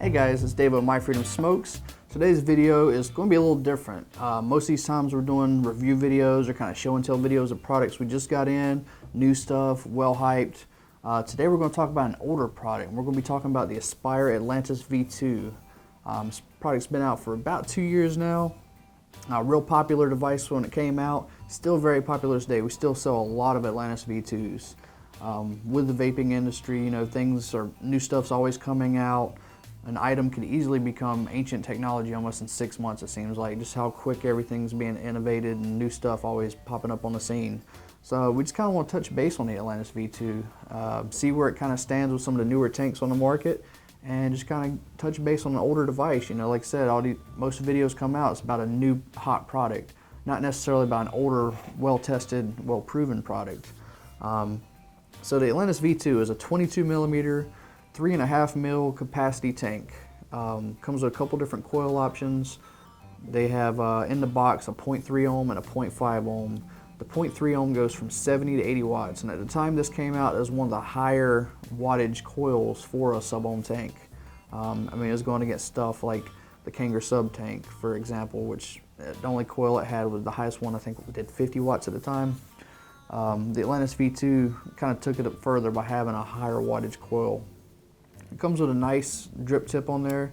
Hey guys, it's Dave of My Freedom Smokes. Today's video is going to be a little different. Most of these times we're doing review videos or kind of show and tell videos of products we just got in, new stuff, well hyped. Today we're going to talk about an older product. We're going to be talking about the Aspire Atlantis V2. This product's been out for about 2 years now. Real popular device when it came out. Still very popular today. We still sell a lot of Atlantis V2s. With the vaping industry, you know, new stuff's always coming out. An item could easily become ancient technology almost in 6 months, it seems like, just how quick everything's being innovated and new stuff always popping up on the scene. So we just kind of want to touch base on the Atlantis V2, see where it kind of stands with some of the newer tanks on the market, and just kind of touch base on an older device. You know, like I said, most videos come out, it's about a new hot product, not necessarily about an older, well-tested, well-proven product. So the Atlantis V2 is a 22 millimeter 3.5 mil capacity tank. Comes with a couple different coil options. They have in the box a 0.3 ohm and a 0.5 ohm. The 0.3 ohm goes from 70 to 80 watts, and at the time this came out, it was one of the higher wattage coils for a Subohm tank. I mean, it was going against stuff like the Kangaroo Sub tank, for example, which the only coil it had was the highest one, I think did 50 watts at the time. The Atlantis V2 kind of took it up further by having a higher wattage coil. It comes with a nice drip tip on there,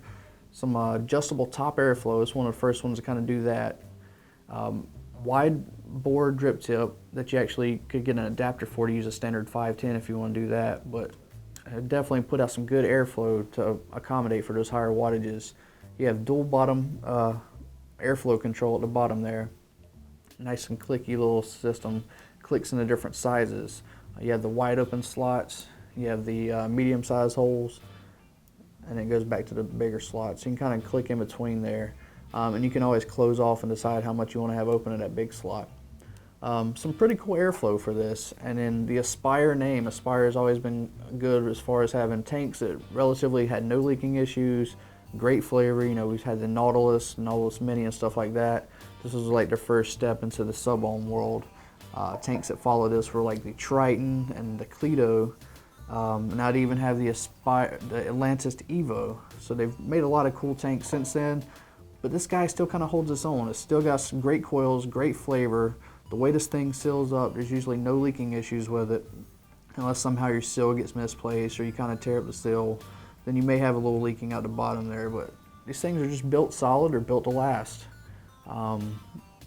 some adjustable top airflow. It's one of the first ones to kind of do that. Wide bore drip tip that you actually could get an adapter for to use a standard 510 if you want to do that, but it definitely put out some good airflow to accommodate for those higher wattages. You have dual bottom airflow control at the bottom there. Nice and clicky little system, clicks in the different sizes. You have the wide open slots, you have the medium sized holes, and it goes back to the bigger slots. You can kind of click in between there, and you can always close off and decide how much you want to have open in that big slot. Some pretty cool airflow for this, and then the Aspire name. Aspire has always been good as far as having tanks that relatively had no leaking issues, great flavor. You know, we've had the Nautilus Mini and stuff like that. This was like their first step into the Subohm world. Tanks that followed this were like the Triton and the Cledo. Now they even have the Atlantis Evo. So they've made a lot of cool tanks since then, but this guy still kind of holds its own. It's still got some great coils, great flavor. The way this thing seals up, there's usually no leaking issues with it, unless somehow your seal gets misplaced or you kind of tear up the seal. Then you may have a little leaking out the bottom there, but these things are just built solid or built to last. And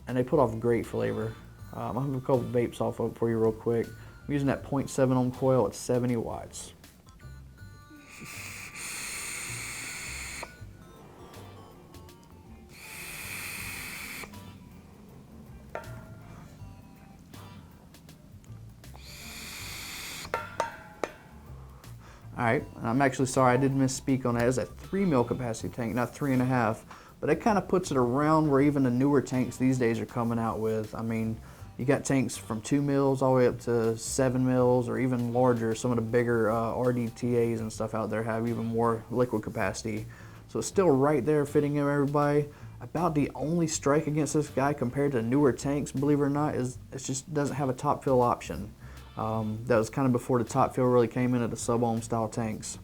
they put off great flavor. I'll have a couple vapes off of it for you real quick. I'm using that 0.7 ohm coil at 70 watts. Alright, I'm actually sorry, I did misspeak on that. It's a 3 mil capacity tank, not 3.5. But it kind of puts it around where even the newer tanks these days are coming out with. I mean, you got tanks from 2 mils all the way up to 7 mils or even larger. Some of the bigger RDTAs and stuff out there have even more liquid capacity. So it's still right there fitting in everybody. About the only strike against this guy compared to newer tanks, believe it or not, is it just doesn't have a top fill option. That was kind of before the top fill really came into the Subohm style tanks.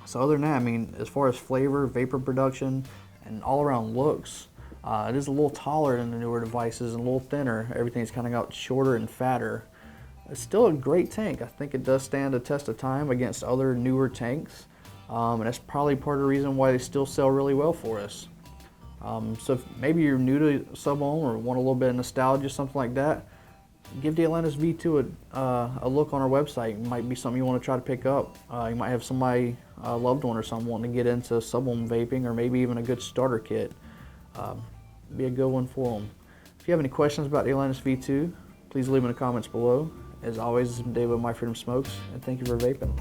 So other than that, I mean, as far as flavor, vapor production, and all around looks, it is a little taller than the newer devices and a little thinner. Everything's kind of got shorter and fatter. It's still a great tank. I think it does stand the test of time against other newer tanks, and that's probably part of the reason why they still sell really well for us. So if maybe you're new to Subohm or want a little bit of nostalgia, something like that, give the Atlantis V2 a look on our website. It might be something you want to try to pick up. You might have somebody, loved one or someone, wanting to get into Subohm vaping, or maybe even a good starter kit. Be a good one for them. If you have any questions about the Atlantis V2, please leave them in the comments below. As always, this is Dave with My Freedom Smokes, and thank you for vaping.